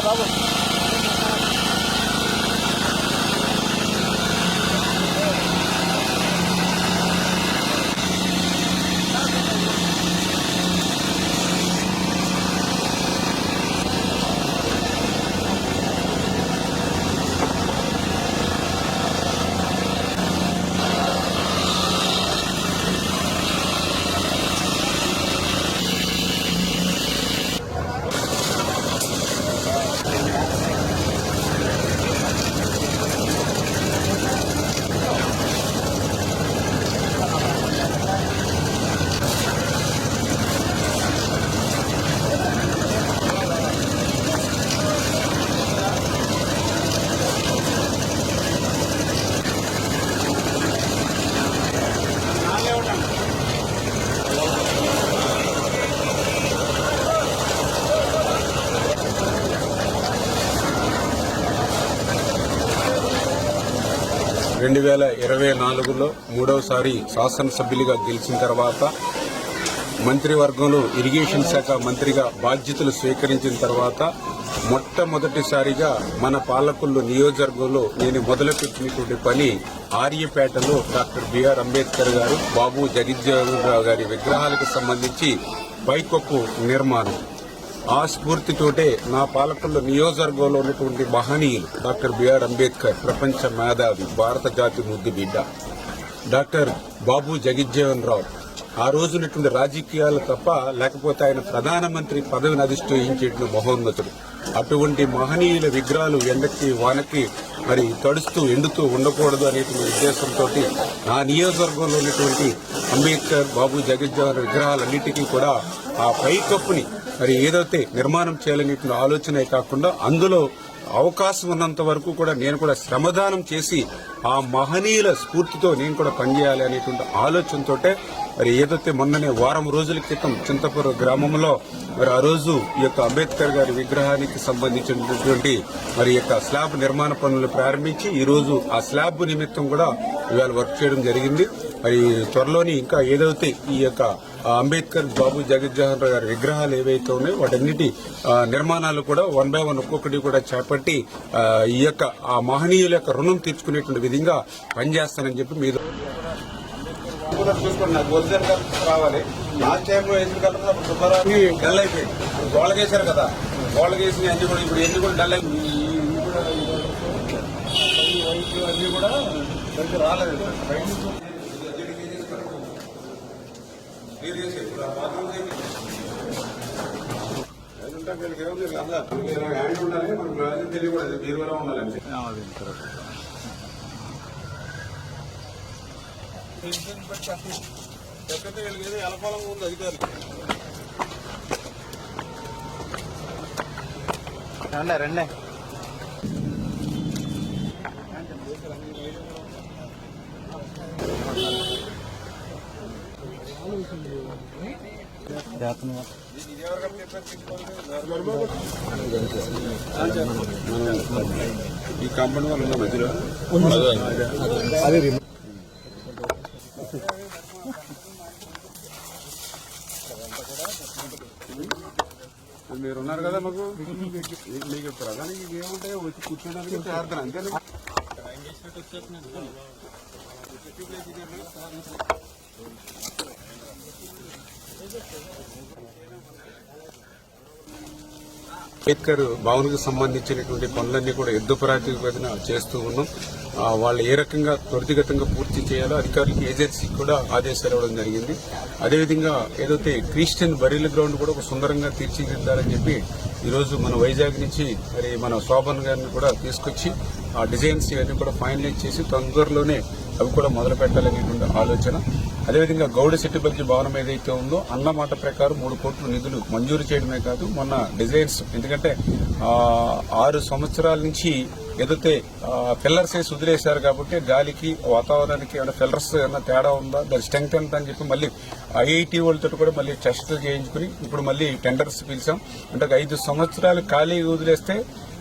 బాబు లో మూడవసారి శాసనసభ్యులుగా గెలిచిన తర్వాత మంత్రివర్గంలో ఇరిగేషన్ శాఖ మంత్రిగా బాధ్యతలు స్వీకరించిన తర్వాత మొట్టమొదటిసారిగా మన పాలకొల్లు నియోజకవర్గంలో నేను మొదలుపెట్టినటువంటి పని ఆర్యపేటలో డాక్టర్ బిఆర్ అంబేద్కర్ గారు, బాబు జగజ్జీవన్ రావు గారి విగ్రహాలకు సంబంధించి పైకప్పు నిర్మాణం. ఆ స్ఫూర్తితోటే నా పాలకొల్లు నియోజకవర్గంలో ఉన్నటువంటి మహనీయులు డాక్టర్ బిఆర్ అంబేద్కర్, ప్రపంచ మేధావి, భారత జాతి ముద్దు బిడ్డ, డాక్టర్ బాబు జగజ్జీవన్ రావు, ఆ రోజునటువంటి రాజకీయాలు తప్ప లేకపోతే ఆయన ప్రధానమంత్రి పదవిని అధిష్ఠించేటువంటి మహోన్నతుడు. అటువంటి మహనీయుల విగ్రహాలు ఎండకి వానకి మరి తడుస్తూ ఎండుతూ ఉండకూడదు అనేటువంటి ఉద్దేశంతో నా నియోజకవర్గంలో ఉన్నటువంటి అంబేద్కర్, బాబు జగజ్జీవన్ విగ్రహాలన్నిటికీ కూడా ఆ పైకప్పుని మరి ఏదైతే నిర్మాణం చేయాలనేటువంటి ఆలోచనే కాకుండా అందులో అవకాశం ఉన్నంత వరకు కూడా నేను కూడా శ్రమదానం చేసి ఆ మహనీయుల స్ఫూర్తితో నేను కూడా పనిచేయాలి అనేటువంటి ఆలోచనతో మరి ఏదైతే మొన్ననే వారం రోజుల క్రితం చింతపురం గ్రామంలో మరి ఆ రోజు ఈ యొక్క అంబేద్కర్ గారి విగ్రహానికి సంబంధించినటువంటి మరి యొక్క స్లాబ్ నిర్మాణ పనులు ప్రారంభించి ఈ రోజు ఆ స్లాబ్ నిమిత్తం కూడా ఇవాళ వర్క్ చేయడం జరిగింది. మరి త్వరలోని ఇంకా ఏదైతే ఈ యొక్క అంబేద్కర్, బాబు జగజ్జీవన్ రావు గారి విగ్రహాలు ఏవైతే ఉన్నాయో వాటన్నిటి నిర్మాణాలు కూడా 1 by 1 ఒక్కొక్కటి కూడా చేపట్టి ఈ యొక్క ఆ మహనీయుల యొక్క రుణం తీర్చుకునేటువంటి విధంగా పనిచేస్తానని చెప్పి మీరు చూసుకోండి. నాకు ఒరిజినల్ కలర్ రావాలి. లాస్ట్ టైంలో వేసిన కలర్ అప్పుడు సుబ్బారావు డల్ అయిపోయింది. గోళ్ళకేశారు కదా, గోళ్ళకేసి అన్ని కూడా ఇప్పుడు ఎన్ని కూడా డల్ అయిపోయి అన్ని కూడా కొంచెం రాలేదు. వీళ్ళకి 2 ఉండాలి, మనకు తెలియకూడదు, మీరు ఉండాలంటే ఎలపాలంగా ఉంది అధికారులు. రండి ఈ కంపెనీ వాళ్ళు ఉన్న మధ్యలో మీరు ఉన్నారు కదా మాకు మీకు ప్రధానికి ఏముంటాయో వచ్చి కూర్చోడానికి ప్రార్థన అంతే. అంబేద్కర్ భవన్కు సంబంధించినటువంటి పనులన్నీ కూడా యుద్ధ ప్రాతిపదికన చేస్తూ ఉన్నాం. వాళ్ళు ఏ రకంగా త్వరితగతంగా పూర్తి చేయాలో అధికారులకు ఏజెన్సీకి కూడా ఆదేశాలు ఇవ్వడం జరిగింది. అదేవిధంగా ఏదైతే క్రిస్టియన్ బరీల గ్రౌండ్ కూడా ఒక సుందరంగా తీర్చిదిద్దాలని చెప్పి ఈరోజు మన వైజాగ్ నుంచి మరి మన శోభన్ గారిని కూడా తీసుకొచ్చి ఆ డిజైన్స్ ఇవన్నీ కూడా ఫైనలైజ్ చేసి తొందరలోనే అవి కూడా మొదలు పెట్టాలనేటువంటి ఆలోచన. అదేవిధంగా గౌడ సెట్టిబల్జీ భవనం ఏదైతే ఉందో అన్న మాట ప్రకారం 3 కోట్ల నిధులు మంజూరు చేయడమే కాదు, మొన్న డిజైన్స్ ఎందుకంటే 6 సంవత్సరాల నుంచి ఏదైతే పిల్లర్స్ వేసి వదిలేశారు కాబట్టి గాలికి వాతావరణానికి ఏమైనా పిల్లర్స్ ఏమైనా తేడా ఉందా, దాని స్ట్రెంగ్త్ ఎంత అని చెప్పి మళ్ళీ ఐఐటి వాళ్ళతో కూడా మళ్ళీ టెస్టులు చేయించుకుని ఇప్పుడు మళ్ళీ టెండర్స్ పిలిచాం. అంటే 5 సంవత్సరాలు ఖాళీగా వదిలేస్తే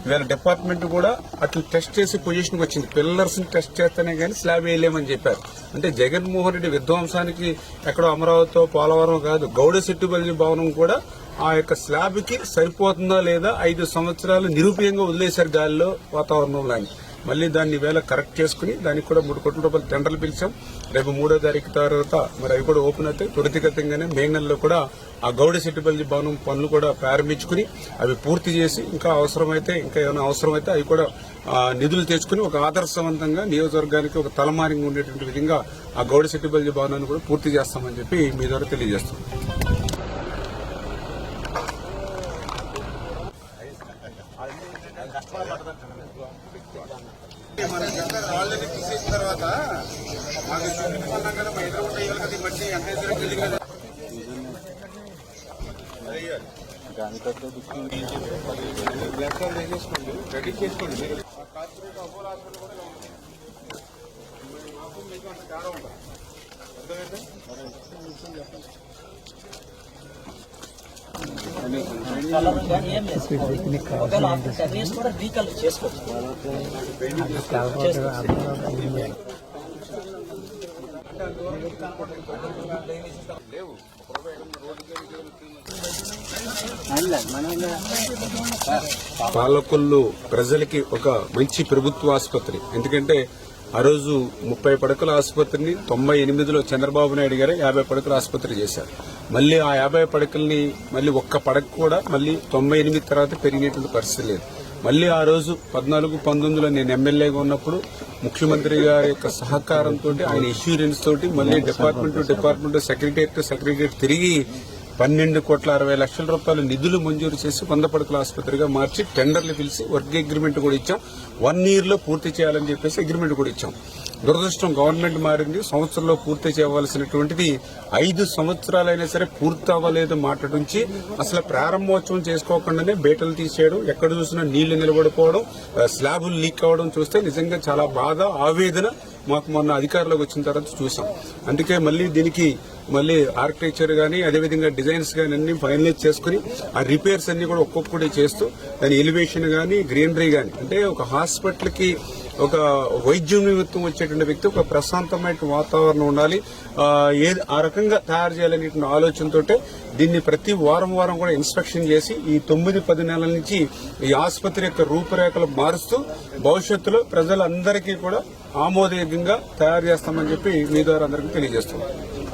ఇవాళ డిపార్ట్మెంట్ కూడా అట్లా టెస్ట్ చేసి పొజిషన్కి వచ్చింది. పిల్లర్స్ ని టెస్ట్ చేస్తేనే కానీ స్లాబ్ వేయలేమని చెప్పారు. అంటే జగన్మోహన్ రెడ్డి విధ్వంసానికి ఎక్కడో అమరావతితో పోలవరం కాదు, గౌడ సెట్టిబల్జీ భవనం కూడా ఆ యొక్క స్లాబ్ కి సరిపోతుందా లేదా 5 సంవత్సరాలు నిరూపయంగా వదిలేశారు గాలిలో వాతావరణంలో అని. మళ్ళీ దాన్ని వేళ కరెక్ట్ చేసుకుని దానికి కూడా 3 కోట్ల రూపాయలు టెండర్లు పిలిచాం. రేపు 3వ తారీఖు తర్వాత మరి అవి కూడా ఓపెన్ అవుతాయి. త్వరితగతంగానే మే నెలలో కూడా ఆ గౌడ సెట్టిబల్జీ భవనం పనులు కూడా ప్రారంభించుకుని అవి పూర్తి చేసి ఇంకా ఏమైనా అవసరమైతే అవి కూడా నిధులు తెచ్చుకుని ఒక ఆదర్శవంతంగా నియోజకవర్గానికి ఒక తలమారింగ్ ఉండేటువంటి విధంగా ఆ గౌడ సెట్టిబల్జీ భవనాన్ని కూడా పూర్తి చేస్తామని చెప్పి మీ ద్వారా తెలియజేస్తున్నాం. మన ఆల్రెడీ తీసేసిన తర్వాత మాకు చూపించుకున్నాం కదా, మా ఎదురు ఉంటాయి కదా, మంచి ఎంత ఎదురు తెలియదు కదా. రెడీ చేసుకోండి. కార్పొరేట్ అపోలో హాస్పిటల్ కూడా మాకు మీకు అంత తేడా ఉంటుంది. పాలకొల్లు ప్రజలకి ఒక మంచి ప్రభుత్వ ఆసుపత్రి. ఎందుకంటే ఆ రోజు 30 పడకల ఆసుపత్రిని 98లో చంద్రబాబు నాయుడు గారు 50 పడకల ఆసుపత్రి చేశారు. మళ్ళీ ఆ 50 పడకల్ని మళ్ళీ ఒక్క పడక కూడా మళ్ళీ 98 తర్వాత పెరిగినటువంటి పరిస్థితి లేదు. మళ్ళీ ఆ రోజు 14-19లో నేను ఎమ్మెల్యేగా ఉన్నప్పుడు ముఖ్యమంత్రి గారి యొక్క సహకారంతో ఆయన ఇష్యూరెన్స్ తోటి మళ్ళీ డిపార్ట్మెంట్ సెక్రటేరియట్ తిరిగి 12,60,00,000 రూపాయలు నిధులు మంజూరు చేసి 100 పడకల ఆసుపత్రిగా మార్చి టెండర్లు పిలిచి వర్క్ అగ్రిమెంట్ కూడా ఇచ్చాం. 1 year లో పూర్తి చేయాలని చెప్పేసి అగ్రిమెంట్ కూడా ఇచ్చాం. దురదృష్టం గవర్నమెంట్ మారింది. సంవత్సరంలో పూర్తి చేయవలసినటువంటిది 5 సంవత్సరాలైనా సరే పూర్తి అవ్వలేదు మాట నుంచి అసలు ప్రారంభోత్సవం చేసుకోకుండానే బేటలు తీసేయడం, ఎక్కడ చూసినా నీళ్లు నిలబడిపోవడం, స్లాబులు లీక్ అవ్వడం చూస్తే నిజంగా చాలా బాధ, ఆవేదన మాకు మొన్న అధికారంలోకి వచ్చిన తర్వాత చూసాం. అందుకే మళ్ళీ దీనికి ఆర్కిటెక్చర్ గానీ అదేవిధంగా డిజైన్స్ గానీ అన్ని ఫైనలైజ్ చేసుకుని ఆ రిపేర్స్ అన్ని కూడా ఒక్కొక్కటి చేస్తూ దాని ఎలివేషన్ గానీ గ్రీనరీ గానీ అంటే ఒక హాస్పిటల్ కి ఒక వైద్యం నిమిత్తం వచ్చేటువంటి వ్యక్తి ఒక ప్రశాంతమైన వాతావరణం ఉండాలి, ఆ రకంగా తయారు చేయాలనేటువంటి ఆలోచనతోటే దీన్ని ప్రతి వారం కూడా ఇన్స్పెక్షన్ చేసి ఈ 9-10 నెలల నుంచి ఈ ఆసుపత్రి యొక్క రూపురేఖలు మారుస్తూ భవిష్యత్తులో ప్రజలందరికీ కూడా ఆమోదయోగ్యంగా తయారు చేస్తామని చెప్పి మీ ద్వారా అందరికీ తెలియజేస్తున్నాం.